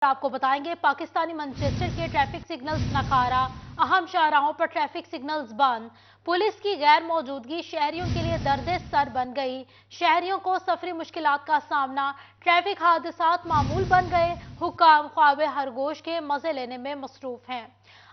आपको बताएंगे पाकिस्तानी मैनचेस्टर के ट्रैफिक सिग्नल्स नकारा, अहम शाहराहों पर ट्रैफिक सिग्नल्स बंद। पुलिस की गैर मौजूदगी शहरियों के लिए दर्द सर बन गई। शहरियों को सफरी मुश्किलात का सामना, ट्रैफिक हादसात मामूल बन गए। हुक्काम ख्वाब खरगोश के मजे लेने में मसरूफ हैं।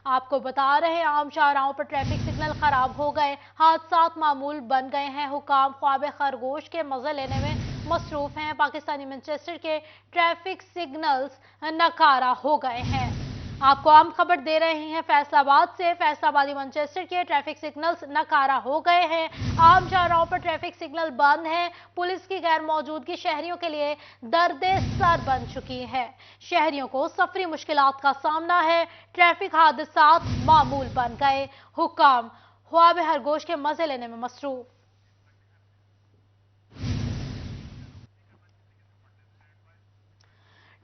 आपको बता रहे हैं आम शाहराहों पर ट्रैफिक सिग्नल खराब हो गए, हादसात मामूल बन गए हैं। हुक्काम ख्वाब खरगोश के मजे लेने में मसरूफ हैं। पाकिस्तानी मैनचेस्टर के ट्रैफिक सिग्नल्स नकारा हो गए हैं। आपको आम खबर दे रहे हैं फैसलाबाद से। फैसलाबादी मैनचेस्टर के ट्रैफिक सिग्नल्स नकारा हो गए हैं। आम शाहराहों पर ट्रैफिक सिग्नल बंद हैं। पुलिस की गैर मौजूदगी शहरियों के लिए दर्दे सर बन चुकी है। शहरियों को सफरी मुश्किलात का सामना है। ट्रैफिक हादसात मामूल बन गए। हुक्काम ख्वाब खरगोश के मजे लेने में मसरूफ।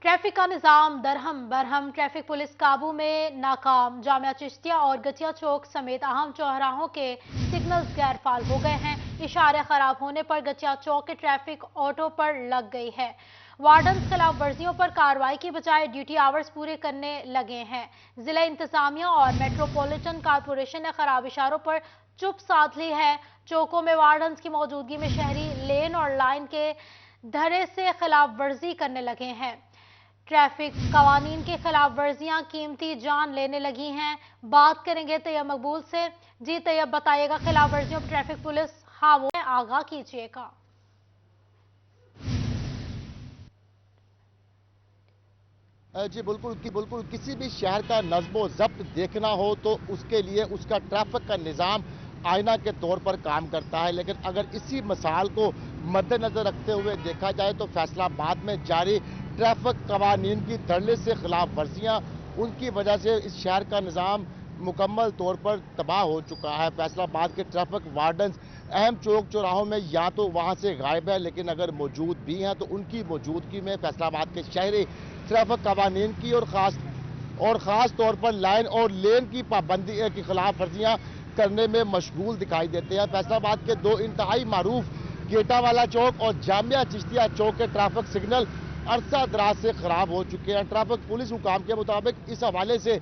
ट्रैफिक का निजाम दरहम बरहम, ट्रैफिक पुलिस काबू में नाकाम। जामिया चिश्तिया और गचिया चौक समेत अहम चौराहों के सिग्नल्स गैरफाल हो गए हैं। इशारे खराब होने पर गचिया चौक के ट्रैफिक ऑटो पर लग गई है। वार्डन खिलाफ वर्जियों पर कार्रवाई की बजाय ड्यूटी आवर्स पूरे करने लगे हैं। जिला इंतजामिया और मेट्रोपॉलिटन कॉरपोरेशन ने खराब इशारों पर चुप साध ली है। चौकों में वार्डन की मौजूदगी में शहरी लेन और लाइन के धरे से खिलाफ वर्जी करने लगे हैं। ट्रैफिक कवानीन की खिलाफ वर्जियां कीमती जान लेने लगी हैं। बात करेंगे तैयब मकबूल से। जी तैयब, बताइएगा खिलाफ वर्जियों पर ट्रैफिक पुलिस खामोश है, आगाह कीजिएगा। जी बिल्कुल किसी भी शहर का नज़्म ज़ब्त देखना हो तो उसके लिए उसका ट्रैफिक का निज़ाम आईना के तौर पर काम करता है। लेकिन अगर इसी मिसाल को मद्देनज़र रखते हुए देखा जाए तो फैसलाबाद में जारी ट्रैफिक कवानीन की धड़ल्ले से खिलाफ वर्जियाँ, उनकी वजह से इस शहर का निज़ाम मुकम्मल तौर पर तबाह हो चुका है। फैसलाबाद के ट्रैफिक वार्डन्स अहम चौक चौराहों में या तो वहाँ से गायब है, लेकिन अगर मौजूद भी हैं तो उनकी मौजूदगी में फैसलाबाद के शहरी ट्रैफिक कवानीन की और ख़ास तौर पर लाइन और लेन की पाबंदी की खिलाफ वर्जियाँ करने में मशगूल दिखाई देते हैं। फैसलाबाद के दो इंतहाई मारूफ गेटावाला चौक और जामिया चिश्तिया चौक के ट्रैफिक सिग्नल अरसा दराज से खराब हो चुके हैं। ट्रैफिक पुलिस हुकाम के मुताबिक इस हवाले से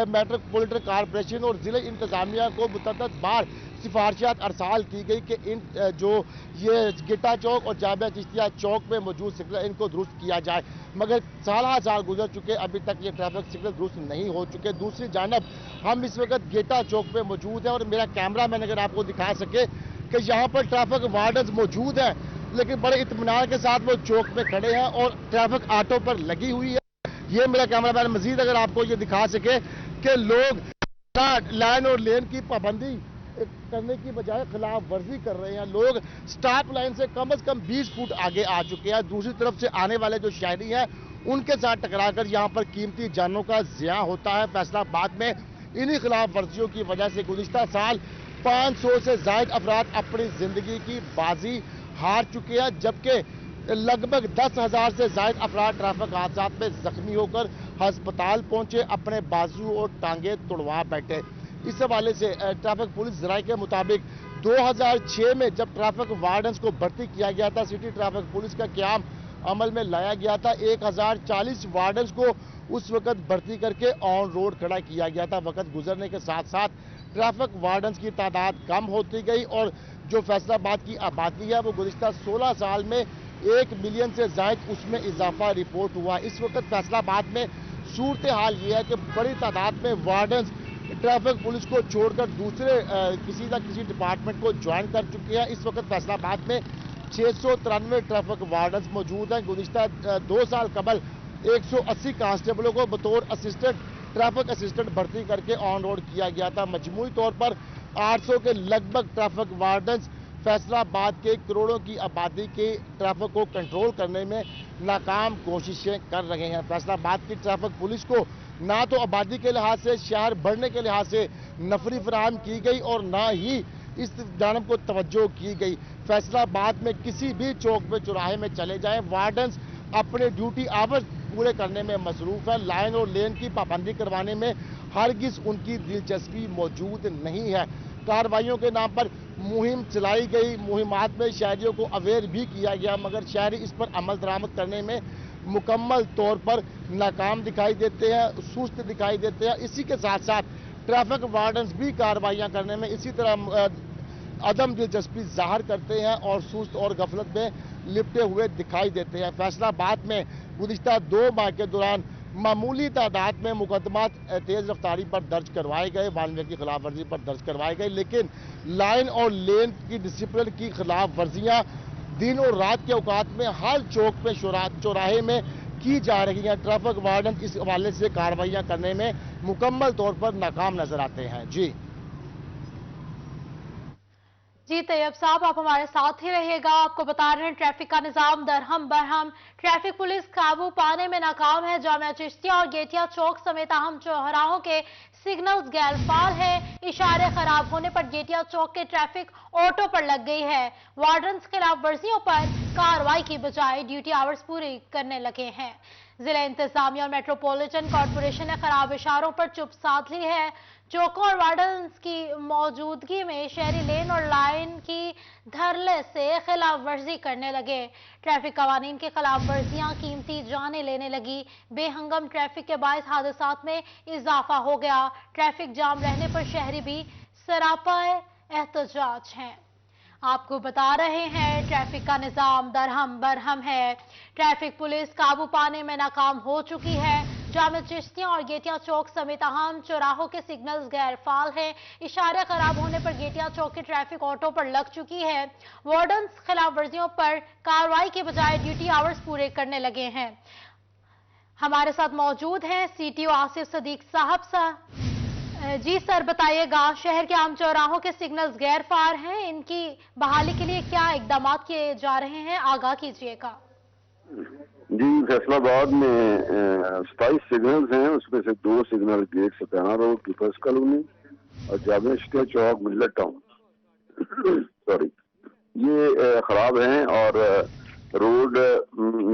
मेट्रोपॉलिटन कॉरपोरेशन और जिले इंतजामिया को मुतअद्दिद बार सिफारिशात अरसाल की गई कि इन जो ये गिट्टा चौक और जामिया चिश्तिया चौक में मौजूद सिग्नल इनको दुरुस्त किया जाए, मगर साल गुजर चुके, अभी तक ये ट्रैफिक सिग्नल दुरुस्त नहीं हो चुके। दूसरी जानब हम इस वक्त गेटा चौक पे मौजूद हैं और मेरा कैमरा मैन अगर आपको दिखा सके कि यहाँ पर ट्रैफिक वार्डन्स मौजूद हैं, लेकिन बड़े इत्मीनान के साथ वो चौक पे खड़े हैं और ट्रैफिक ऑटो पर लगी हुई है। ये मेरा कैमरा मैन मजीद अगर आपको ये दिखा सके कि लोग लाइन और लेन की पाबंदी करने की बजाय खिलाफ वर्जी कर रहे हैं। लोग स्टॉप लाइन से कम 20 फुट आगे आ चुके हैं। दूसरी तरफ से आने वाले जो शहरी हैं उनके साथ टकराकर यहाँ पर कीमती जानों का ज़िया होता है। फैसलाबाद में इन्हीं खिलाफ वर्जियों की वजह से गुज़िश्ता साल 500 से ज़ायद अफराद अपनी जिंदगी की बाजी हार चुके हैं, जबकि लगभग 10,000 से ज़ायद अफराद ट्रैफिक हादसा में जख्मी होकर अस्पताल पहुंचे, अपने बाजू और टांगे तुड़वा बैठे। इस हवाले से ट्रैफिक पुलिस जराये के मुताबिक 2006 में जब ट्रैफिक वार्डन्स को भर्ती किया गया था, सिटी ट्रैफिक पुलिस का क़याम अमल में लाया गया था। 1040 वार्डन्स को उस वक्त भर्ती करके ऑन रोड खड़ा किया गया था। वक्त गुजरने के साथ साथ ट्रैफिक वार्डन्स की तादाद कम होती गई और जो फैसलाबाद की आबादी है वो गुज़िश्ता 16 साल में 1 मिलियन से ज़ायद उसमें इजाफा रिपोर्ट हुआ। इस वक्त फैसलाबाद में सूरत हाल ये है कि बड़ी तादाद में वार्डन्स ट्रैफिक पुलिस को छोड़कर दूसरे किसी न किसी डिपार्टमेंट को ज्वाइन कर चुके हैं। इस वक्त फैसलाबाद में 693 ट्रैफिक वार्डन्स मौजूद हैं। गुज़िश्ता 2 साल कबल 180 कांस्टेबलों को बतौर ट्रैफिक असिस्टेंट भर्ती करके ऑन रोड किया गया था। मजमूई तौर पर 800 के लगभग ट्रैफिक वार्डन्स फैसलाबाद के करोड़ों की आबादी के ट्रैफिक को कंट्रोल करने में नाकाम कोशिशें कर रहे हैं। फैसलाबाद की ट्रैफिक पुलिस को ना तो आबादी के लिहाज से, शहर बढ़ने के लिहाज से नफरी फराहम की गई और ना ही इस जानब को तवज्जो की गई। फैसलाबाद में किसी भी चौक पे चौराहे में चले जाएं, वार्डन्स अपने ड्यूटी आवर्स पूरे करने में मसरूफ है। लाइन और लेन की पाबंदी करवाने में हरगिज उनकी दिलचस्पी मौजूद नहीं है। कार्रवाइयों के नाम पर मुहिम चलाई गई, मुहिमात में शहरियों को अवेयर भी किया गया, मगर शहरी इस पर अमल दरामद करने में मुकम्मल तौर पर नाकाम दिखाई देते हैं, सुस्त दिखाई देते हैं। इसी के साथ साथ ट्रैफिक वार्डन्स भी कार्रवाइयाँ करने में इसी तरह अदम दिलचस्पी जाहिर करते हैं और सुस्त और गफलत में लिपटे हुए दिखाई देते हैं। फैसलाबाद में गुज़िश्ता 2 माह के दौरान मामूली तादाद में मुकदमात तेज रफ्तारी पर दर्ज करवाए गए, वाहन की खिलाफ वर्जी पर दर्ज करवाए गए, लेकिन लाइन और लेन की डिसिप्लिन की खिलाफ वर्जियाँ दिन और रात के औकात में हर चौक पे चौराहे में की जा रही हैं। ट्रैफिक वार्डन इस हवाले से कार्रवाइयाँ करने में मुकम्मल तौर पर नाकाम नजर आते हैं। जी तैयब साहब, आप हमारे साथ ही रहिएगा। आपको बता रहे हैं ट्रैफिक का निजाम दरहम बरहम, ट्रैफिक पुलिस काबू पाने में नाकाम है। जामिया चिश्तिया और गेटिया चौक समेत अहम चौराहों के सिग्नल्स गैरफाल है। इशारे खराब होने पर गेटिया चौक के ट्रैफिक ऑटो पर लग गई है। वार्डन्स खिलाफ वर्जियों पर कार्रवाई की बजाय ड्यूटी आवर्स पूरी करने लगे हैं। जिला इंतजामिया और मेट्रोपॉलिटन कॉरपोरेशन ने खराब इशारों पर चुप साध ली है। चौकों और वार्डन्स की मौजूदगी में शहरी लेन और लाइन की धरले से खिलाफ वर्जी करने लगे। ट्रैफिक कवानीन के खिलाफ वर्जियां कीमती जानें लेने लगी। बेहंगम ट्रैफिक के बायस हादसात में इजाफा हो गया। ट्रैफिक जाम रहने पर शहरी भी सरापा एहतजाज हैं। आपको बता रहे हैं ट्रैफिक का निजाम दरहम बरहम है। ट्रैफिक पुलिस काबू पाने में नाकाम हो चुकी है। जामिया चिश्तिया और गेटिया चौक समेत अहम चौराहों के सिग्नल्स गैरफाल हैं। इशारे खराब होने पर गेटिया चौक की ट्रैफिक ऑटो पर लग चुकी है। वार्डन्स खिलाफ वर्जियों पर कार्रवाई के बजाय ड्यूटी आवर्स पूरे करने लगे हैं। हमारे साथ मौजूद हैं सीटीओ आसिफ सदीक साहब। जी सर, बताइएगा, शहर के आम चौराहों के सिग्नल्स गैरफार हैं, इनकी बहाली के लिए क्या इकदाम किए जा रहे हैं, आगाह कीजिएगा। जी, फैसलाबाद में 27 सिग्नल्स हैं, उसमें से 2 signal gate Satyana road people's colony और जामिया चिश्तिया चौक मिल्लत टाउन सॉरी, ये खराब हैं और रोड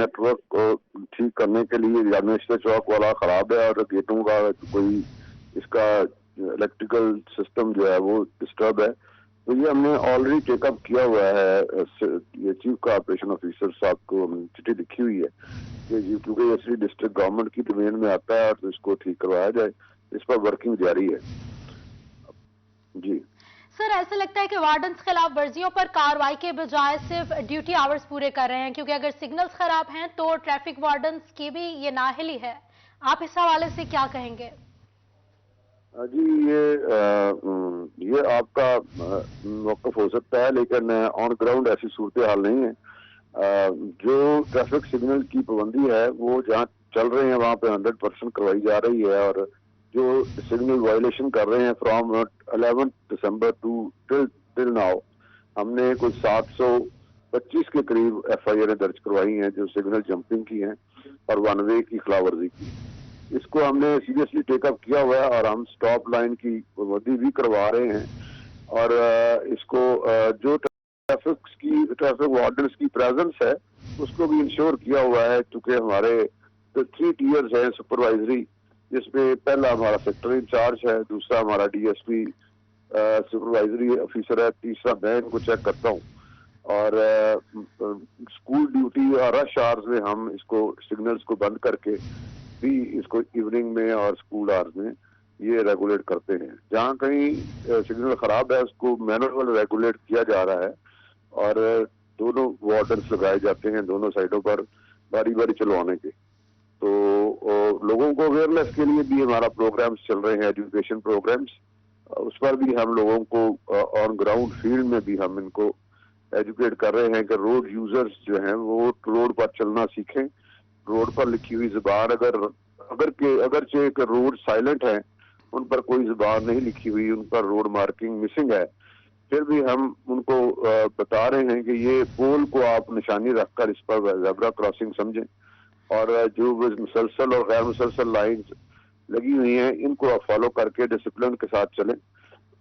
नेटवर्क को ठीक करने के लिए जामिया चिश्तिया चौक वाला खराब है और गेटों का कोई इसका इलेक्ट्रिकल सिस्टम जो है वो डिस्टर्ब है। तो ये हमने ऑलरेडी टेकअप किया हुआ है। ये चीफ कॉर्पोरेशन ऑफिसर साहब को हमने चिट्ठी लिखी हुई है कि क्योंकि ये डिस्ट्रिक्ट गवर्नमेंट की डोमेन में आता है और तो इसको ठीक करवाया जाए। इस पर वर्किंग जारी है। जी सर, ऐसा लगता है कि वार्डन्स खिलाफ वर्जियों पर कार्रवाई के बजाय सिर्फ ड्यूटी आवर्स पूरे कर रहे हैं, क्योंकि अगर सिग्नल्स खराब हैं तो ट्रैफिक वार्डन्स की भी ये नाअहली है। आप इस हवाले से क्या कहेंगे? जी, ये आपका मौक़िफ़ हो सकता है, लेकिन ऑन ग्राउंड ऐसी सूरत हाल नहीं है। जो ट्रैफिक सिग्नल की पाबंदी है वो जहाँ चल रहे हैं वहाँ पे 100% करवाई जा रही है और जो सिग्नल वायलेशन कर रहे हैं from 11 December to till now हमने कुछ 725 के करीब FIR दर्ज करवाई हैं जो सिग्नल जंपिंग की हैं और वन वे की खिलाफवर्जी की। इसको हमने सीरियसली टेकअप किया हुआ है और हम स्टॉप लाइन की पाबंदी भी करवा रहे हैं और इसको जो ट्रैफिक वार्डन्स की प्रेजेंस है उसको भी इंश्योर किया हुआ है, क्योंकि हमारे 3 टीयर्स हैं सुपरवाइजरी, जिसमें पहला हमारा सेक्टर इंचार्ज है, दूसरा हमारा DSP सुपरवाइजरी ऑफिसर है, तीसरा मैं इनको चेक करता हूँ और स्कूल ड्यूटी और रश आवर्स में हम इसको सिग्नल्स को बंद करके भी इसको इवनिंग में और स्कूल आवर्स में ये रेगुलेट करते हैं। जहाँ कहीं सिग्नल खराब है उसको मैनुअल रेगुलेट किया जा रहा है और दोनों वार्डन्स लगाए जाते हैं दोनों साइडों पर बारी बारी चलवाने के। तो लोगों को अवेयरनेस के लिए भी हमारा प्रोग्राम्स चल रहे हैं, एजुकेशन प्रोग्राम्स, उस पर भी हम लोगों को ऑन ग्राउंड फील्ड में भी हम इनको एजुकेट कर रहे हैं कि रोड यूजर्स जो हैं वो रोड पर चलना सीखें। रोड पर लिखी हुई जुबान अगरचे रोड साइलेंट है, उन पर कोई जुबान नहीं लिखी हुई, उन पर रोड मार्किंग मिसिंग है, फिर भी हम उनको बता रहे हैं कि ये पोल को आप निशानी रखकर इस पर ज़ेब्रा क्रॉसिंग समझें और जो मुसलसल और गैर मुसलसल लाइंस लगी हुई हैं इनको आप फॉलो करके डिसिप्लिन के साथ चलें।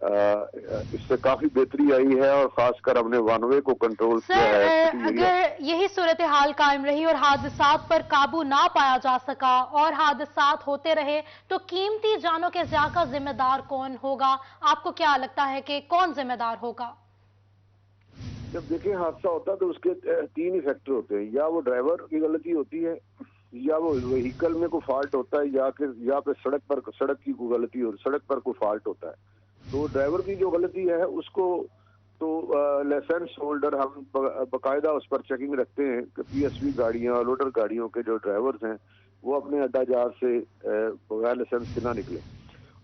इससे काफी बेहतरी आई है और खासकर हमने वन वे को कंट्रोल किया है। अगर यही सूरत हाल कायम रही और हादसात पर काबू ना पाया जा सका और हादसात होते रहे तो कीमती जानों के ज़िया का जिम्मेदार कौन होगा? आपको क्या लगता है कि कौन जिम्मेदार होगा? जब देखिए हादसा होता है तो उसके 3 ही फैक्टर होते हैं, या वो ड्राइवर की गलती होती है या वो व्हीकल में कोई फॉल्ट होता है या फिर सड़क की कोई गलती हो, सड़क पर कोई फॉल्ट होता है, तो ड्राइवर की जो गलती है उसको तो लाइसेंस होल्डर हम बकायदा उस पर चेकिंग रखते हैं कि पीएसवी गाड़ियां, लोडर गाड़ियों के जो ड्राइवर्स हैं वो अपने अड्डा जार से बगैर लाइसेंस के ना निकले।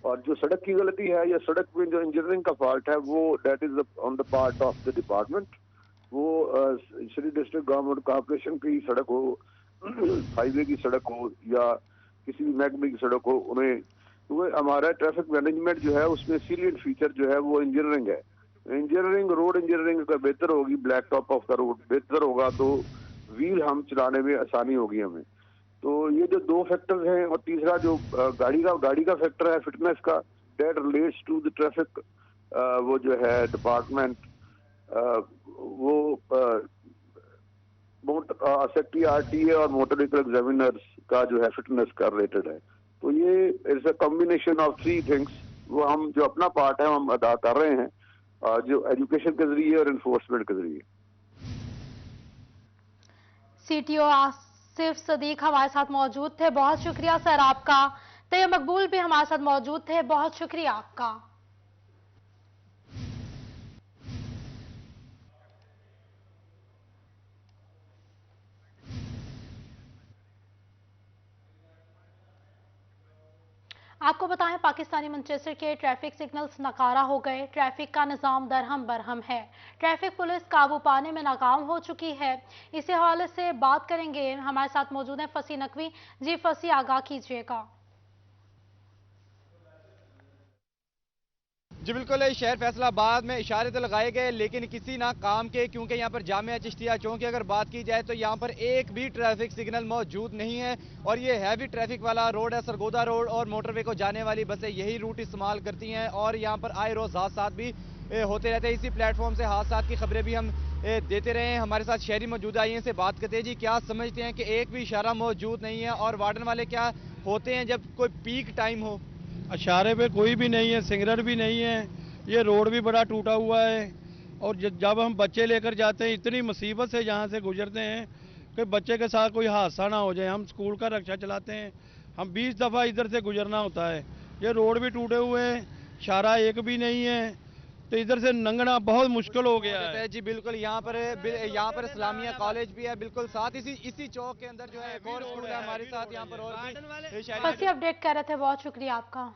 और जो सड़क की गलती है या सड़क में जो इंजीनियरिंग का फॉल्ट है वो that is on the part of the department. वो श्री डिस्ट्रिक्ट गवर्नमेंट कॉर्पोरेशन की सड़क हो, हाईवे की सड़क हो या किसी भी महकमे की सड़क हो, उन्हें तो हमारा ट्रैफिक मैनेजमेंट जो है उसमें सीलियंट फीचर जो है वो इंजीनियरिंग है। इंजीनियरिंग, रोड इंजीनियरिंग का बेहतर होगी, black top of the road बेहतर होगा तो व्हील हम चलाने में आसानी होगी हमें। तो ये जो दो फैक्टर्स हैं, और तीसरा जो गाड़ी का फैक्टर है फिटनेस का, that relates to the traffic, वो जो है डिपार्टमेंट वो सेक्रेटरी आरटीए और मोटर व्हीकल एग्जामिनर्स का जो है फिटनेस का रिलेटेड है। तो ये it's a combination of 3 things. वो हम जो अपना पार्ट है हम अदा कर रहे हैं, जो एजुकेशन के जरिए और इन्फोर्समेंट के जरिए। सीटीओ आसिफ सदीक हमारे साथ मौजूद थे, बहुत शुक्रिया सर आपका। तैयब मकबूल भी हमारे साथ मौजूद थे, बहुत शुक्रिया आपका। आपको बताएं, पाकिस्तानी मैनचेस्टर के ट्रैफिक सिग्नल्स नकारा हो गए। ट्रैफिक का निजाम दरहम बरहम है। ट्रैफिक पुलिस काबू पाने में नाकाम हो चुकी है। इसी हवाले से बात करेंगे, हमारे साथ मौजूद हैं फसी नकवी। जी फसी, आगाह कीजिएगा। जी बिल्कुल, शहर फैसलाबाद में इशारे तो लगाए गए लेकिन किसी ना काम के, क्योंकि यहाँ पर जामिया चिश्तिया चौक की अगर बात की जाए तो यहाँ पर एक भी ट्रैफिक सिग्नल मौजूद नहीं है। और ये हैवी ट्रैफिक वाला रोड है, सरगोदा रोड, और मोटरवे को जाने वाली बसें यही रूट इस्तेमाल करती हैं और यहाँ पर आए रोज हादसा भी होते रहते हैं। इसी प्लेटफॉर्म से हादसा की खबरें भी हम देते रहे हैं। हमारे साथ शहरी मौजूद आई हैं, से बात करते हैं। जी, क्या समझते हैं कि एक भी इशारा मौजूद नहीं है, और वार्डन वाले क्या होते हैं जब कोई पीक टाइम हो? इशारे पे कोई भी नहीं है, सिग्नल भी नहीं है, ये रोड भी बड़ा टूटा हुआ है। और जब हम बच्चे लेकर जाते हैं इतनी मुसीबत से यहाँ से गुजरते हैं कि बच्चे के साथ कोई हादसा ना हो जाए। हम स्कूल का रिक्शा चलाते हैं, हम 20 दफ़ा इधर से गुजरना होता है। ये रोड भी टूटे हुए हैं, इशारा एक भी नहीं है, तो इधर से लंघना बहुत मुश्किल हो गया है। जी बिल्कुल, यहाँ पर इस्लामिया कॉलेज भी है, बिल्कुल साथ इसी चौक के अंदर जो है एक और स्कूल है हमारे साथ। यहाँ पर और भी अपडेट कर रहे थे, बहुत शुक्रिया आपका।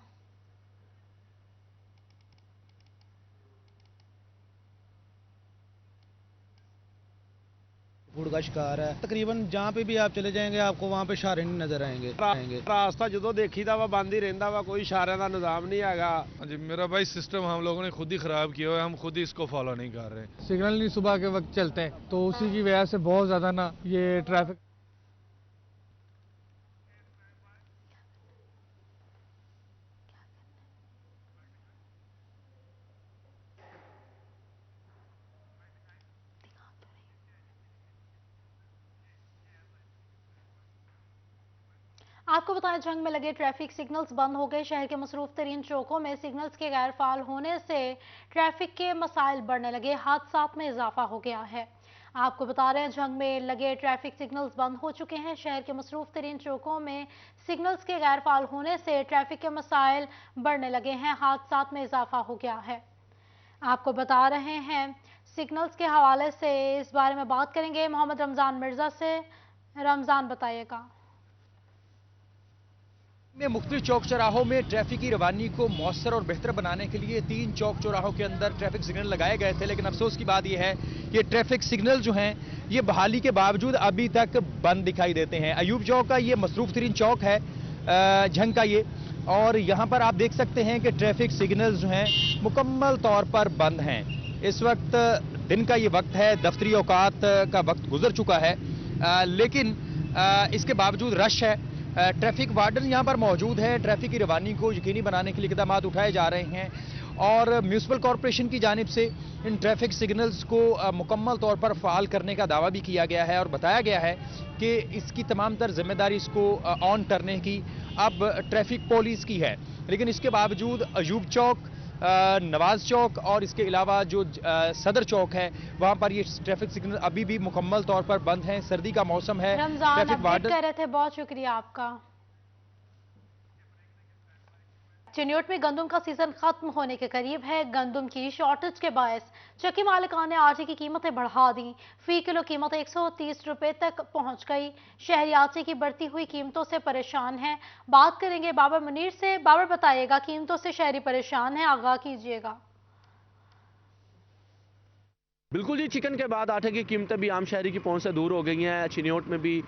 फूड का शिकार है। तकरीबन जहाँ पे भी आप चले जाएंगे आपको वहाँ पे इशारे नहीं नजर आएंगे। रास्ता जो देखी था वह बंद ही रहता वा, कोई इशारे का निजाम नहीं आएगा। जी मेरा भाई सिस्टम हम लोगों ने खुद ही खराब किया है, हम खुद ही इसको फॉलो नहीं कर रहे। सिग्नल नहीं सुबह के वक्त चलते हैं तो उसी की वजह से बहुत ज्यादा ना ये ट्रैफिक। आपको बताएं, जंग में लगे ट्रैफिक सिग्नल्स बंद हो गए। शहर के मसरूफ तरीन चौकों में सिग्नल्स के गैर फाल होने से ट्रैफिक के मसाइल बढ़ने लगे, हादसात में इजाफा हो गया है। आपको बता रहे हैं, जंग में लगे ट्रैफिक सिग्नल्स बंद हो चुके हैं। शहर के मसरूफ तरीन चौकों में सिग्नल्स के गैर फाल होने से ट्रैफिक के मसाइल बढ़ने लगे हैं, हादसात में इजाफा हो गया है। आपको बता रहे हैं, सिग्नल्स के हवाले से इस बारे में बात करेंगे मोहम्मद रमजान मिर्जा से। रमजान, बताइएगा। में मुख्तलिफ चौक चौराहों में ट्रैफिक की रवानी को मौसर और बेहतर बनाने के लिए 3 चौक चौराहों के अंदर ट्रैफिक सिग्नल लगाए गए थे, लेकिन अफसोस की बात यह है कि ट्रैफिक सिग्नल जो हैं ये बहाली के बावजूद अभी तक बंद दिखाई देते हैं। अयूब चौक का ये मसरूफ तरीन चौक है झंग का ये, और यहाँ पर आप देख सकते हैं कि ट्रैफिक सिग्नल जो हैं मुकम्मल तौर पर बंद हैं। इस वक्त दिन का ये वक्त है, दफ्तरी औकात का वक्त गुजर चुका है, लेकिन इसके बावजूद रश है। ट्रैफिक वार्डन यहाँ पर मौजूद है। ट्रैफिक की रवानी को यकीनी बनाने के लिए इकदाम उठाए जा रहे हैं और म्यूनिसिपल कॉरपोरेशन की जानिब से इन ट्रैफिक सिग्नल्स को मुकम्मल तौर पर फ़ाल करने का दावा भी किया गया है और बताया गया है कि इसकी तमाम तर जिम्मेदारी इसको ऑन करने की अब ट्रैफिक पुलिस की है। लेकिन इसके बावजूद अयूब चौक, नवाज चौक और इसके अलावा जो सदर चौक है वहां पर ये ट्रैफिक सिग्नल अभी भी मुकम्मल तौर पर बंद हैं। सर्दी का मौसम है। रमजान अपडेट कर रहे थे, बहुत शुक्रिया आपका। चिन्योट में गंदम का सीजन खत्म होने के करीब है। गंदम की शॉर्टेज के बायस चक्की मालिकान ने आटे की कीमतें बढ़ा दी। फी किलो कीमत 130 रुपए तक पहुंच गई। शहरी आटे की बढ़ती हुई कीमतों से परेशान हैं। बात करेंगे बाबर मुनीर से। बाबर बताइएगा, कीमतों से शहरी परेशान है, आगाह कीजिएगा। बिल्कुल जी, चिकन के बाद आटे की कीमतें भी आम शहरी की पहुंच से दूर हो गई हैं। चिन्योट में भी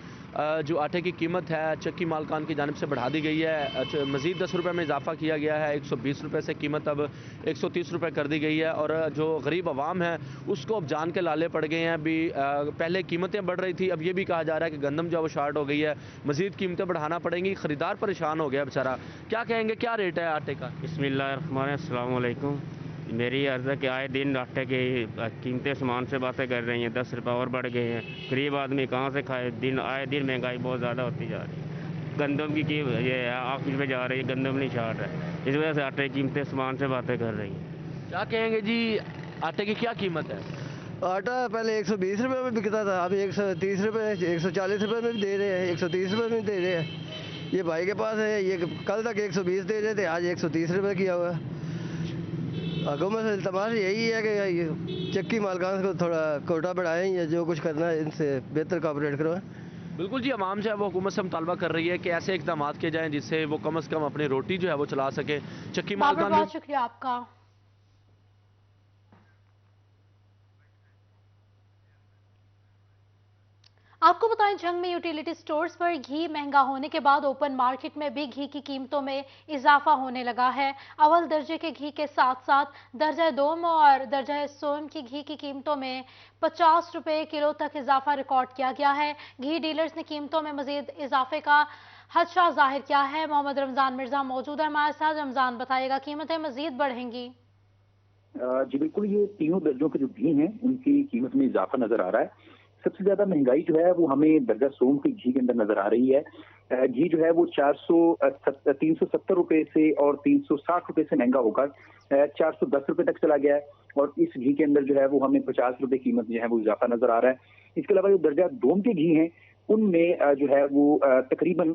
जो आटे की कीमत है चक्की मालकान की जानिब से बढ़ा दी गई है। मजीद 10 रुपये में इजाफा किया गया है। 120 रुपये से कीमत अब 130 रुपये कर दी गई है। और जो गरीब आवाम है उसको अब जान के लाले पड़ गए हैं। अभी पहले कीमतें बढ़ रही थी, अब ये भी कहा जा रहा है कि गंदम जो वो शार्ट हो गई है, मजीद कीमतें बढ़ाना पड़ेंगी। खरीदार परेशान हो गया बेचारा। क्या कहेंगे, क्या रेट है आटे का? बिस्मिल्लाहिर्रहमानिर्रहीम। मेरी अर्ज़ है कि आए दिन आटे की कीमतें सामान से बातें कर रही हैं, 10 रुपये और बढ़ गए हैं। गरीब आदमी कहाँ से खाए? आए दिन महंगाई बहुत ज़्यादा होती जा रही है। गंदम की ये आखिर में जा रही है, गंदम नहीं छाट है, इस वजह से आटे की कीमतें सामान से बातें कर रही हैं। क्या कहेंगे जी, आटे की क्या कीमत है? आटा पहले 120 रुपये में बिकता था, अभी 130 रुपये 140 रुपये में भी दे रहे हैं, 130 रुपये में दे रहे हैं। ये भाई के पास है, ये कल तक 120 दे रहे थे, आज 130 रुपये किया हुआ है। हुकूमत से इल्तमास यही है कि चक्की मालकान को थोड़ा कोटा बढ़ाएं या जो कुछ करना है इनसे बेहतर कॉपरेट करवाएं। बिल्कुल जी, आवाम जो है वो हुकूमत से मुतालबा कर रही है कि ऐसे इक़दाम किए जाएं जिससे वो कम से कम अपनी रोटी जो है वो चला सके। चक्की मालकान, बहुत शुक्रिया आपका। आपको बताएं, जंग में यूटिलिटी स्टोर्स पर घी महंगा होने के बाद ओपन मार्केट में भी घी की कीमतों में इजाफा होने लगा है। अव्वल दर्जे के घी के साथ साथ दर्जा दोम और दर्जा सोम की घी की कीमतों में 50 रुपए किलो तक इजाफा रिकॉर्ड किया गया है। घी डीलर्स ने कीमतों में मजीद इजाफे का खदशा जाहिर किया है। मोहम्मद रमजान मिर्जा मौजूद है हमारे साथ। रमजान बताइएगा, कीमतें मजीद बढ़ेंगी? जी बिल्कुल, ये तीनों दर्जों के जो घी हैं उनकी कीमत में इजाफा नजर आ रहा है। सबसे ज्यादा महंगाई जो है वो हमें दर्जा सोम के घी के अंदर नजर आ रही है। घी जो है वो 370 रुपए से और 360 रुपए से महंगा होकर 410 रुपए तक चला गया है। और इस घी के अंदर जो है वो हमें 50 रुपए कीमत जो है वो इजाफा नजर आ रहा है। इसके अलावा जो दर्जा दोम के घी हैं उनमें जो है वो तकरीबन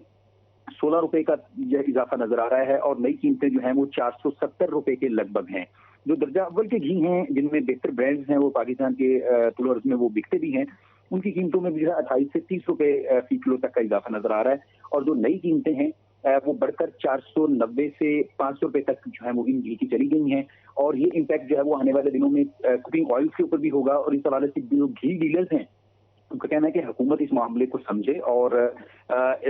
16 रुपए का इजाफा नजर आ रहा है और नई कीमतें जो है वो 470 रुपए के लगभग हैं। जो दर्जा अव्वल के घी हैं जिनमें बेहतर ब्रांड्स हैं वो पाकिस्तान के तुलर्स में वो बिकते भी हैं, उनकी कीमतों में भी 28 से 30 रुपए फी किलो तक का इजाफा नजर आ रहा है। और जो नई कीमतें हैं वो बढ़कर 490 से 500 रुपए तक जो है वो इन घी की चली गई हैं। और ये इम्पैक्ट जो है वो आने वाले दिनों में कुकिंग ऑयल के ऊपर भी होगा। और इस हवाले से जो घी डीलर्स हैं उनका कहना है कि हुकूमत इस मामले को समझे और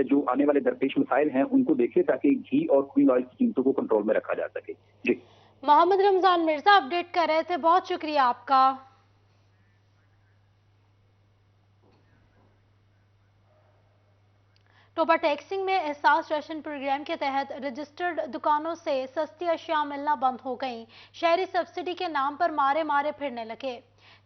जो आने वाले दरपेश मसाइल हैं उनको देखे ताकि घी और कुकिंग ऑयल की कीमतों को कंट्रोल में रखा जा सके। जी, मोहम्मद रमजान मिर्जा अपडेट कर रहे थे, बहुत शुक्रिया आपका। टोबा टैक्सिंग में एहसास राशन प्रोग्राम के तहत रजिस्टर्ड दुकानों से सस्ती अशिया मिलना बंद हो गई। शहरी सब्सिडी के नाम पर मारे मारे फिरने लगे।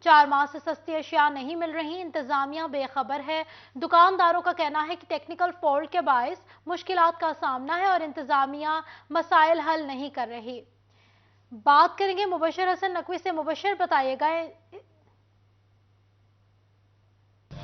4 माह से सस्ती अशिया नहीं मिल रही, इंतजामिया बेखबर है। दुकानदारों का कहना है कि टेक्निकल फॉल्ट के बायस मुश्किलात का सामना है और इंतजामिया मसाइल हल नहीं कर रही। बात करेंगे मुबशर हसन नकवी से। मुबशर बताइएगा।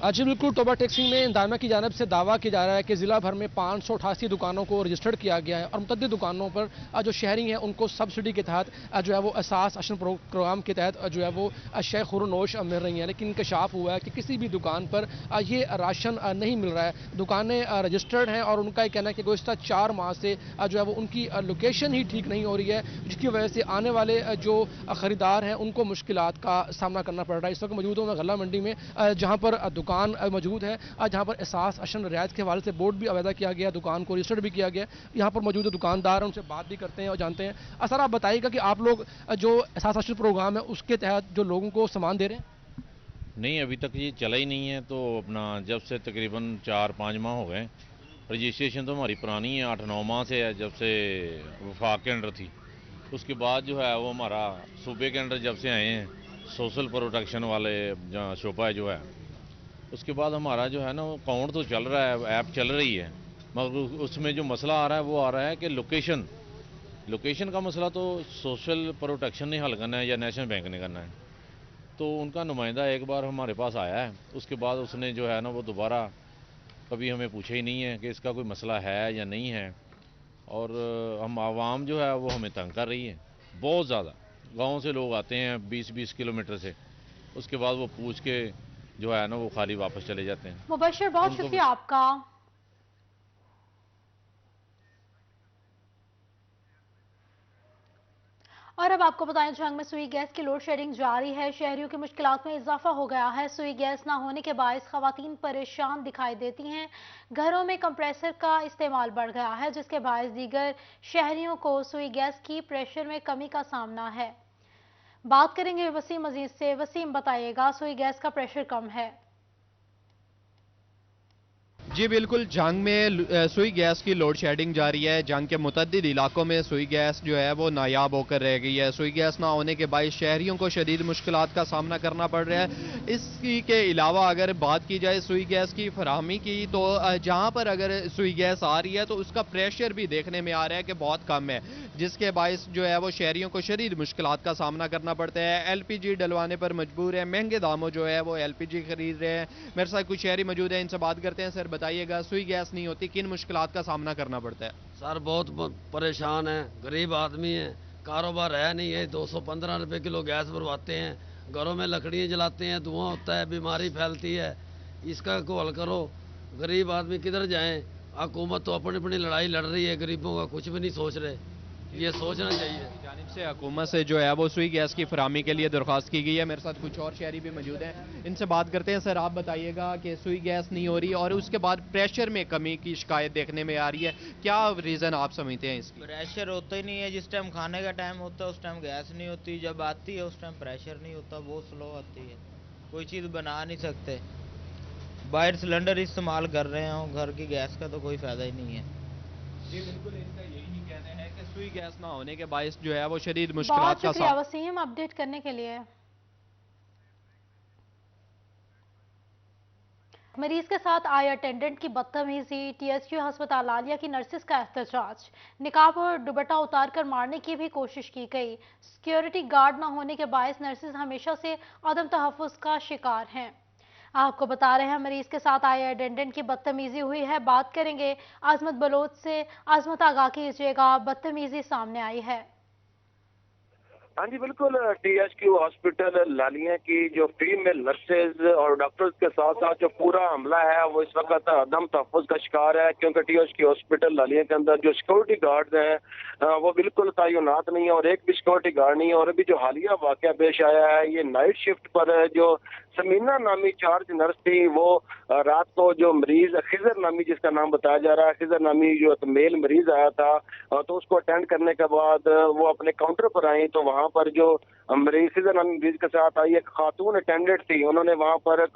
जी बिल्कुल, टोबा टैक्सिंग में इंतजामिया की जानिब से दावा किया जा रहा है कि जिला भर में 588 दुकानों को रजिस्टर्ड किया गया है और मुतअद्दिद दुकानों पर जो शहरी हैं उनको सब्सिडी के तहत जो है वो एहसास राशन प्रोग्राम के तहत जो है वो अशिया खुरनोश मिल रही हैं। लेकिन इंकशाफ हुआ है कि किसी भी दुकान पर ये राशन नहीं मिल रहा है। दुकानें रजिस्टर्ड हैं और उनका कहना है कि गुज़िश्ता 4 माह से जो है वो उनकी लोकेशन ही ठीक नहीं हो रही है, जिसकी वजह से आने वाले जो ख़रीदार हैं उनको मुश्किलात का सामना करना पड़ रहा है। इस वक्त मौजूद हूँ मैं गल्ला मंडी में, जहाँ पर दुकान मौजूद है, जहां पर एहसास राशन रियायत के हवाले से बोर्ड भी अवैधा किया गया, दुकान को रजिस्टर्ड भी किया गया। यहाँ पर मौजूद दुकानदार हैं, उनसे बात भी करते हैं और जानते हैं। सर आप बताइएगा कि आप लोग जो एहसास राशन प्रोग्राम है उसके तहत जो लोगों को सामान दे रहे हैं? नहीं, अभी तक ये चला ही नहीं है। तो अपना जब से तकरीबन 4-5 माह हो गए, रजिस्ट्रेशन तो हमारी पुरानी है, 8-9 माह से है, जब से वफाक के अंडर थी। उसके बाद जो है वो हमारा सूबे के अंडर जब से आए हैं सोशल प्रोटेक्शन वाले शोबा जो है, उसके बाद हमारा जो है ना वो अकाउंट तो चल रहा है, ऐप चल रही है, मगर उसमें जो मसला आ रहा है वो आ रहा है कि लोकेशन लोकेशन का मसला तो सोशल प्रोटेक्शन ने हल करना है या नेशनल बैंक ने करना है। तो उनका नुमाइंदा एक बार हमारे पास आया है, उसके बाद उसने जो है ना वो दोबारा कभी हमें पूछा ही नहीं है कि इसका कोई मसला है या नहीं है। और हम आवाम जो है वो हमें तंग कर रही है बहुत ज़्यादा। गाँव से लोग आते हैं 20-20 किलोमीटर से, उसके बाद वो पूछ के जो है ना वो खाली वापस चले जाते हैं। मुबशर, बहुत शुक्रिया आपका। और अब आपको बताएं, झंग में सुई गैस की लोड शेडिंग जारी है। शहरियों की मुश्किलात में इजाफा हो गया है। सुई गैस ना होने के बायस खवातीन परेशान दिखाई देती हैं। घरों में कंप्रेसर का इस्तेमाल बढ़ गया है, जिसके बायस दीगर शहरियों को सुई गैस की प्रेशर में कमी का सामना है। बात करेंगे वसीम अजीज से। वसीम, बताइएगा, सुई गैस का प्रेशर कम है? जी बिल्कुल, जंग में सुई गैस की लोड शेडिंग जारी है। जंग के मुतअद्दिद इलाकों में सुई गैस जो है वो नायाब होकर रह गई है। सुई गैस ना होने के बायस शहरियों को शदीद मुश्किलात का सामना करना पड़ रहा है। इसकी के अलावा अगर बात की जाए सुई गैस की फराहमी की, तो जहां पर अगर सुई गैस आ रही है तो उसका प्रेशर भी देखने में आ रहा है कि बहुत कम है, जिसके बायस जो है वो शहरियों को शदीद मुश्किलात का सामना करना पड़ता है। LPG डलवाने पर मजबूर है, महंगे दामों जो है वो LPG खरीद रहे हैं। मेरे साथ कुछ शहरी मौजूद है, इनसे बात करते हैं। सर बताइएगा, सुई गैस नहीं होती किन मुश्किलात का सामना करना पड़ता है? सर बहुत परेशान है, गरीब आदमी है, कारोबार है नहीं है। 215 रुपए किलो गैस भरवाते हैं, घरों में लकड़ियाँ जलाते हैं, धुआं होता है, बीमारी फैलती है। इसका को हल करो। गरीब आदमी किधर जाएं? हुकूमत तो अपनी अपनी लड़ाई लड़ रही है, गरीबों का कुछ भी नहीं सोच रहे। ये सोचना चाहिए। जानिब से हुकूमत से जो है वो सुई गैस की फराहमी के लिए दरख्वास्त की गई है। मेरे साथ कुछ और शहरी भी मौजूद हैं, इनसे बात करते हैं। सर आप बताइएगा कि सुई गैस नहीं हो रही और उसके बाद प्रेशर में कमी की शिकायत देखने में आ रही है, क्या रीज़न आप समझते हैं इसकी? प्रेशर होता ही नहीं है। जिस टाइम खाने का टाइम होता है उस टाइम गैस नहीं होती, जब आती है उस टाइम प्रेशर नहीं होता, बहुत स्लो आती है, कोई चीज़ बना नहीं सकते। बाहर सिलेंडर इस्तेमाल कर रहे हैं, घर की गैस का तो कोई फ़ायदा ही नहीं है। जी बिल्कुल, इनका यही कहना है कि सुई गैस ना होने के बायस जो है वो शदीद मुश्किलात का सामना। वसीम, अपडेट करने के लिए। मरीज के साथ आए अटेंडेंट की बदतमीजी, THQ अस्पताल आलिया की नर्सेस का एहतजाज, निकाब और दुपट्टा उतारकर मारने की भी कोशिश की गई। सिक्योरिटी गार्ड न होने के बायस नर्सेस हमेशा से अदम तहफ़्फ़ुज़ का शिकार हैं। आपको बता रहे हैं, मरीज के साथ आए अटेंडेंट की बदतमीजी हुई है। बात करेंगे आजमत बलोच से। आजमत, आगाह कीजिएगा, बदतमीजी सामने आई है? हाँ जी बिल्कुल, THQ हॉस्पिटल लालिया की जो फीमेल नर्सेज और डॉक्टर्स के साथ साथ जो पूरा हमला है वो इस वक्त अदम तहफ़्फ़ुज़ का शिकार है, क्योंकि THQ हॉस्पिटल लालिया के अंदर जो सिक्योरिटी गार्ड्स हैं वो बिल्कुल तैनात नहीं है और एक भी सिक्योरिटी गार्ड नहीं है। और अभी जो हालिया वाक़या पेश आया है, ये नाइट शिफ्ट पर जो समीना नामी चार्ज नर्स थी, वो रात को जो मरीज खिजर नामी, जिसका नाम बताया जा रहा है, खिजर नामी जो मेल मरीज आया था, तो उसको अटेंड करने के बाद वो अपने काउंटर पर आई, तो वहां पर जो मरीज खिजर नामी मरीज के साथ आई एक खातून अटेंडेंट थी, उन्होंने वहां पर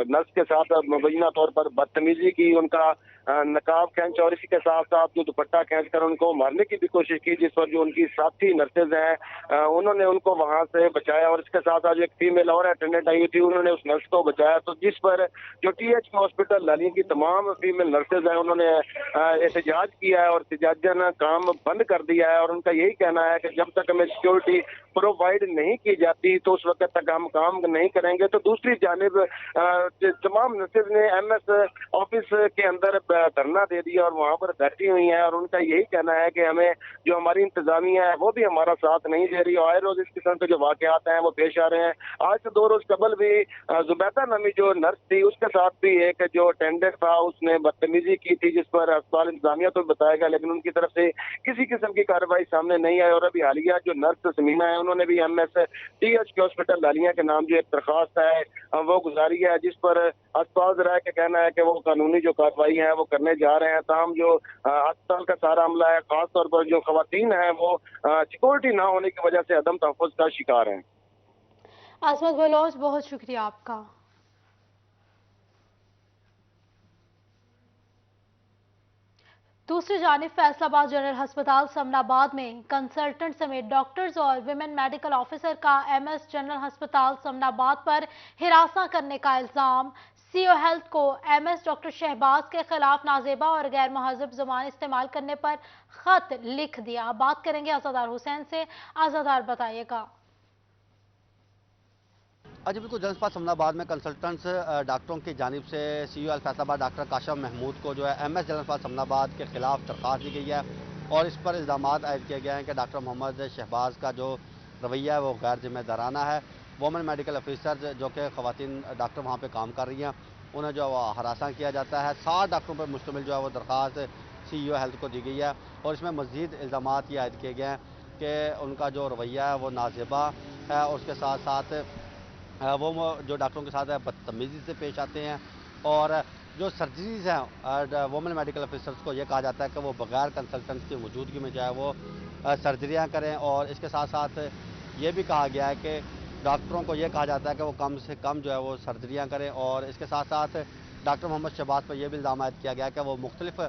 नर्स के साथ मुबैना तौर पर बदतमीजी की, उनका नकाब खींच और इसी के साथ साथ जो दुपट्टा खींच कर उनको मारने की भी कोशिश की, जिस पर जो उनकी साथी नर्सेज हैं उन्होंने उनको वहां से बचाया। और इसके साथ साथ एक फीमेल और अटेंडेंट आई थी, उन्होंने उस नर्स को बचाया। तो जिस पर जो THQ हॉस्पिटल लालिया की तमाम फीमेल नर्सेज हैं उन्होंने एहतजाज किया है और एहतजाजन काम बंद कर दिया है। और उनका यही कहना है कि जब तक हमें सिक्योरिटी प्रोवाइड नहीं की जाती तो उस वक्त तक हम काम नहीं करेंगे। तो दूसरी जानिब तमाम नर्सेज ने MS ऑफिस के अंदर धरना दे दिया और वहां पर बैठी हुई हैं और उनका यही कहना है कि हमें जो हमारी इंतजामिया है वो भी हमारा साथ नहीं दे रही। आए रोज इस किस्म के जो वाकयात हैं वो पेश आ रहे हैं। आज से 2 रोज कबल भी जुबैदा नामी जो नर्स थी उसके साथ भी एक जो अटेंडेंट था उसने बदतमीजी की थी, जिस पर अस्पताल इंतजामिया तो बताया गया, लेकिन उनकी तरफ से किसी किस्म की कार्रवाई सामने नहीं आई। और अभी हालिया जो नर्स समीना है उन्होंने भी THQ हॉस्पिटल लालिया के नाम जो एक दरखास्त है वो गुजारी है, जिस पर अस्पताल जरा का कहना है कि वो कानूनी जो कार्रवाई है वो करने जा रहे हैं। तमाम जो अस्पताल का सारा अमला है, खासतौर पर जो खवातीन है वो सिक्योरिटी ना होने की वजह से अदम तहफ़्फ़ुज़ का शिकार हैं। आजमत बलोच, बहुत शुक्रिया आपका। दूसरी जानिब फैसलाबाद जनरल अस्पताल समनाबाद में कंसल्टेंट समेत डॉक्टर्स और विमेन मेडिकल ऑफिसर का MS जनरल अस्पताल समनाबाद पर हिरासा करने का इल्जाम। सीईओ हेल्थ को एमएस डॉक्टर शहबाज के खिलाफ नाजेबा और गैर महजब जुबान इस्तेमाल करने पर खत लिख दिया। बात करेंगे आजादार हुसैन से। आजादार बताइएगा। जी बिल्कुल, जनपद समनाबाद में कंसल्टेंट्स डॉक्टरों की जानिब से सीईओ फैसलाबाद डॉक्टर काशफ महमूद को जो है एमएस जनपद समनाबाद के खिलाफ दरख्वास्त दी गई है और इस पर इल्ज़ाम आयद किए गए हैं कि डॉक्टर मोहम्मद शहबाज का जो रवैया है वो गैर जिम्मेदाराना है। वुमेन मेडिकल ऑफिसर जो कि ख़वातीन डॉक्टर वहाँ पर काम कर रही हैं, उन्हें जो है हरासा किया जाता है। 7 डॉक्टरों पर मुश्तमिल जो है वो दरख्वास्त सीईओ हेल्थ को दी गई है और इसमें मज़ीद इल्ज़ाम ये आयद किए गए हैं कि उनका जो रवैया है वो नाजेबा है और उसके साथ साथ वो जो डॉक्टरों के साथ बदतमीज़ी से पेश आते हैं और जो सर्जरीज हैं वुमेन मेडिकल ऑफिसर्स को ये कहा जाता है कि वो बगैर कंसल्टेंट्स की मौजूदगी में जो है वो सर्जरियाँ करें और इसके साथ साथ ये भी कहा गया है कि डॉक्टरों को ये कहा जाता है कि वो कम से कम जो है वो सर्जरियाँ करें और इसके साथ साथ डॉक्टर मोहम्मद शहबाज पर यह भी इल्ज़ाम आयद किया गया है कि वो मुख्तलिफ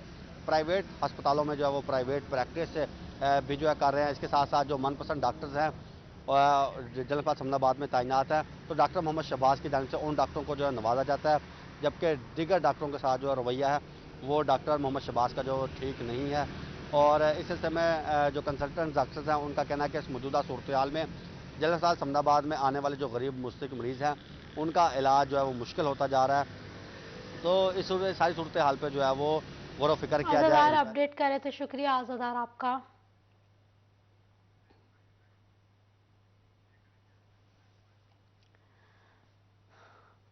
प्राइवेट अस्पतालों में जो है वो प्राइवेट प्रैक्टिस भी जो है कर रहे हैं। इसके साथ साथ जो मनपसंद डॉक्टर्स हैं जनपद समनाबाद में तैनात है तो डॉक्टर मोहम्मद शहबाज की जानिब से उन डॉक्टरों को जो है नवाजा जाता है, जबकि दीगर डॉक्टरों के साथ जो रवैया है वो डॉक्टर मोहम्मद शहबाज का जो ठीक नहीं है। और इस सिलसिले में जो कंसल्टेंट डॉक्टर्स हैं उनका कहना है कि इस मौजूदा सूरत हाल में जनरल अस्पताल समनाबाद में आने वाले जो गरीब मुस्तक मरीज़ हैं उनका इलाज जो है वो मुश्किल होता जा रहा है। तो इस सारी सूरत हाल पर जो है वो गौर व फिक्र किया जाए। अपडेट कर रहे थे, शुक्रिया आजादार आपका।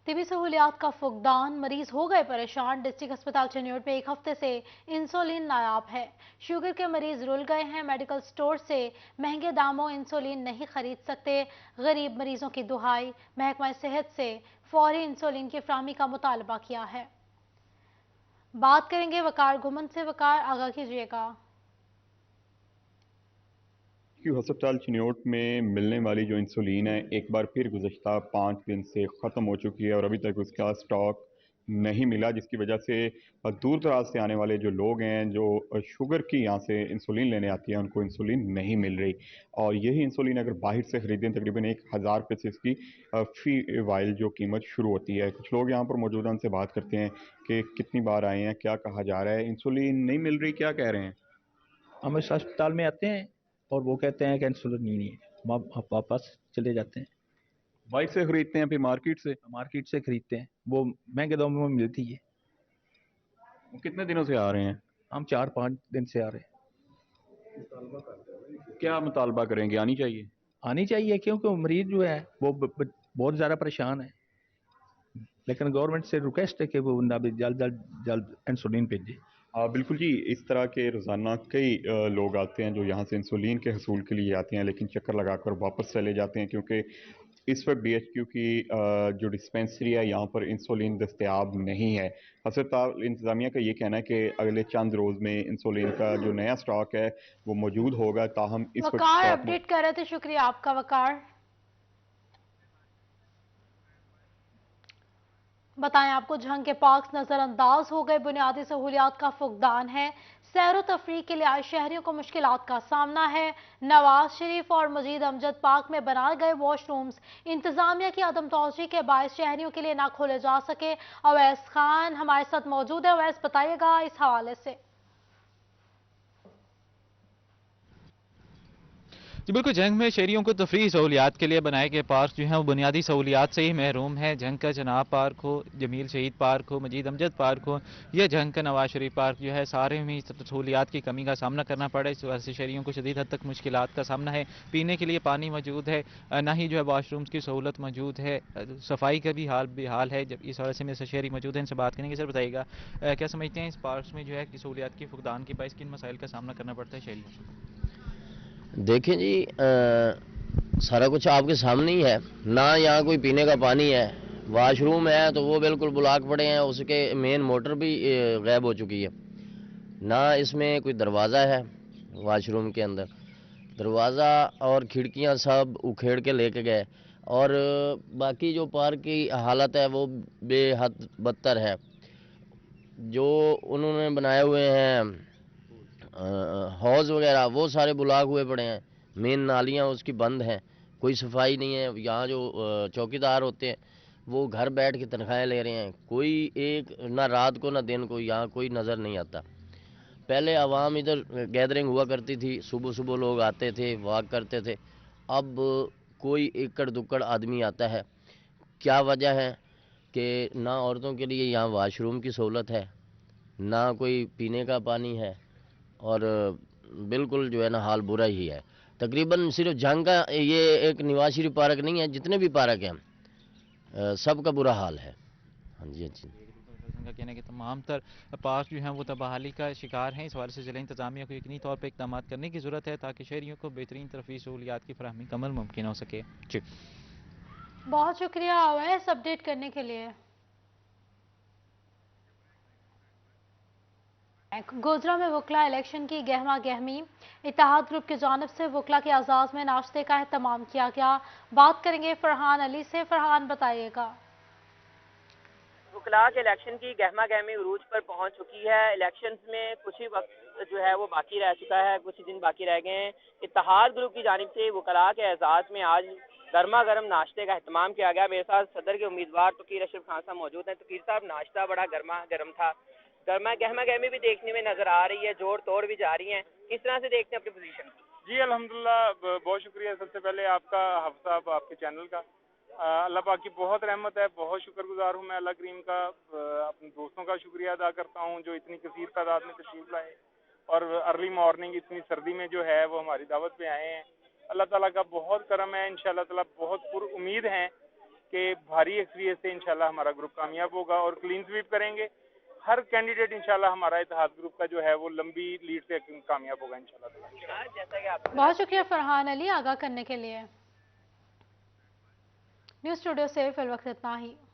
तिबी सहूलियात का फुकदान, मरीज हो गए परेशान। डिस्ट्रिक्ट अस्पताल चिन्योट में एक हफ्ते से इंसुलिन नायाब है। शुगर के मरीज रुल गए हैं। मेडिकल स्टोर से महंगे दामों इंसुलिन नहीं खरीद सकते। गरीब मरीजों की दुहाई, महकमा सेहत से फौरी इंसुलिन की फराहमी का मुतालबा किया है। बात करेंगे वकार घुमन से। वकार, आगाह कीजिएगा। अस्पताल चिन्योट में मिलने वाली जो इंसुलिन है एक बार फिर गुज़श्ता 5 दिन से ख़त्म हो चुकी है और अभी तक उसका स्टॉक नहीं मिला, जिसकी वजह से दूर दराज से आने वाले जो लोग हैं जो शुगर की यहाँ से इंसुलिन लेने आती है उनको इंसुलिन नहीं मिल रही। और यही इंसुलिन अगर बाहर से ख़रीदें तकरीबन 1000 रुपये से इसकी फ़ी वाइल जो कीमत शुरू होती है। कुछ लोग यहाँ पर मौजूदा उनसे बात करते हैं कि कितनी बार आए हैं, क्या कहा जा रहा है, इंसुलिन नहीं मिल रही, क्या कह रहे हैं? हम इस अस्पताल में आते हैं और वो कहते हैं कि इंसुलिन नहीं है, आप वापस चले जाते हैं। बाइक से खरीदते हैं फिर मार्केट से खरीदते हैं, वो महंगे दामों में मिलती है। कितने दिनों से आ रहे हैं? हम 4-5 दिन से आ रहे हैं। क्या मुतालबा करेंगे? आनी चाहिए क्योंकि मरीज जो है वो बहुत ज़्यादा परेशान है, लेकिन गवर्नमेंट से रिक्वेस्ट है कि वो जल्द इंसुलिन भेजे। बिल्कुल जी, इस तरह के रोज़ाना कई लोग आते हैं जो यहाँ से इंसुलिन के हसूल के लिए आते हैं लेकिन चक्कर लगाकर वापस चले जाते हैं क्योंकि इस वक्त BHQ की जो डिस्पेंसरी है यहाँ पर इंसुलिन दस्तयाब नहीं है। अस्पताल इंतज़ामिया का ये कहना है कि अगले चंद रोज़ में इंसुलिन का जो नया स्टॉक है वो मौजूद होगा। ताहम इस वक्त अपडेट कर रहे थे, शुक्रिया आपका वकार। बताएं, आपको झंग के पार्क नजरअंदाज हो गए। बुनियादी सहूलियात का फुकदान है। सैर व तफरीह के लिए आए शहरियों को मुश्किलात का सामना है। नवाज शरीफ और मजीद अमजद पार्क में बनाए गए वॉशरूम्स इंतजामिया की अदम तवज्जो के बायस शहरियों के लिए ना खोले जा सके। अवैस खान हमारे साथ मौजूद है। अवैस, बताइएगा इस हवाले से। जी बिल्कुल, जंग में शहरियों को तफरीही सहूलियात के लिए बनाए गए पार्क जो हैं वो बुनियादी सहूलियात से ही महरूम है। जंग का जनाब पार्क हो, जमील शहीद पार्क हो, मजीद अमजद पार्क हो या जंग का नवाज शरीफ पार्क जो है, सारे में सहूलियात की कमी का सामना करना पड़ा। इस वजह से शहरियों को शदीद हद तक मुश्किलात का सामना है। पीने के लिए पानी मौजूद है, ना ही जो है वाशरूम्स की सहूलत मौजूद है, सफाई का भी बेहाल है। जब इस वजह से मेरे शहरी मौजूद हैं, इनसे बात करेंगे। सर बताइएगा, क्या समझते हैं इस पार्क में जो है कि सहूलियात की फुकदान के बायस किन मसाइल का सामना करना पड़ता है शहरियों को? देखें जी, सारा कुछ आपके सामने ही है ना। यहाँ कोई पीने का पानी है, वाशरूम है तो वो बिल्कुल ब्लॉक पड़े हैं, उसके मेन मोटर भी गायब हो चुकी है ना। इसमें कोई दरवाज़ा है वाशरूम के अंदर, दरवाज़ा और खिड़कियाँ सब उखेड़ के लेके गए। और बाकी जो पार्क की हालत है वो बेहद बदतर है। जो उन्होंने बनाए हुए हैं हौज वगैरह वो सारे ब्लॉक हुए पड़े हैं। मेन नालियाँ उसकी बंद हैं, कोई सफाई नहीं है। यहाँ जो चौकीदार होते हैं वो घर बैठ के तनख्वाहें ले रहे हैं। कोई एक ना रात को ना दिन को यहाँ कोई नज़र नहीं आता। पहले आवाम इधर गैदरिंग हुआ करती थी, सुबह सुबह लोग आते थे, वॉक करते थे। अब कोई एकड़ दुक्कड़ आदमी आता है। क्या वजह है कि ना औरतों के लिए यहाँ वाशरूम की सहूलत है, ना कोई पीने का पानी है, और बिल्कुल जो है ना हाल बुरा ही है। तकरीबन सिर्फ जंग का ये एक निवासी पार्क नहीं है, जितने भी पार्क हैं सबका बुरा हाल है। हाँ जी, हाँ जी। का कहना है कि तमाम तर पार्क जो हैं वो तबाहाली का शिकार हैं। इस हवाले से ज़िला इंतजामिया को यकीनी तौर पर इक़दाम करने की ज़रूरत है ताकि शहरियों को बेहतरीन तरफ़ी सहूलियात की फराहमी कमल मुमकिन हो सके। जी, बहुत शुक्रिया अवैस अपडेट करने के लिए। गोजरा में वकला इलेक्शन की गहमा गहमी, इत्तेहाद ग्रुप की जानिब से वकला के आज़ाद में नाश्ते का एहतमाम किया गया। बात करेंगे फरहान अली से। फरहान, बताइएगा। वकला के इलेक्शन की गहमा गहमी उरूज पर पहुंच चुकी है। इलेक्शन में कुछ ही वक्त जो है वो बाकी रह चुका है, कुछ ही दिन बाकी रह गए हैं। इत्तेहाद ग्रुप की जानिब से वकला के एजाज में आज गर्मा गर्म नाश्ते का एहतमाम किया गया। मेरे साथ सदर के उम्मीदवार तकीर अशरफ खान साहब मौजूद हैं। तकीर साहब, नाश्ता बड़ा गर्मा गर्म था, गहमा गहमी भी देखने में नजर आ रही है, जोड़ तोड़ भी जारी है, किस तरह से देखते हैं अपनी पोजीशन? जी अल्हम्दुलिल्लाह, बहुत शुक्रिया सबसे पहले आपका, हाफ़िज़ साहब, आपके चैनल का। अल्लाह पाक की बहुत रहमत है, बहुत शुक्रगुजार हूँ मैं अल्लाह करीम का। अपने दोस्तों का शुक्रिया अदा करता हूँ जो इतनी कसीर तादाद में तशरीफ लाए और अर्ली मॉर्निंग इतनी सर्दी में जो है वो हमारी दावत पे आए हैं। अल्लाह ताला का बहुत करम है। इंशाल्लाह ताला बहुत पुरुम्मीद हैं कि भारी अक्सरियत से इंशाल्लाह हमारा ग्रुप कामयाब होगा और क्लीन स्वीप करेंगे। हर कैंडिडेट इंशाल्लाह हमारा इत्तेहाद ग्रुप का जो है वो लंबी लीड से कामयाब होगा इंशाल्लाह। जैसा कि आप बहुत शुक्रिया फरहान अली आगाह करने के लिए। न्यूज़ स्टूडियो से फिल वक्त इतना ही।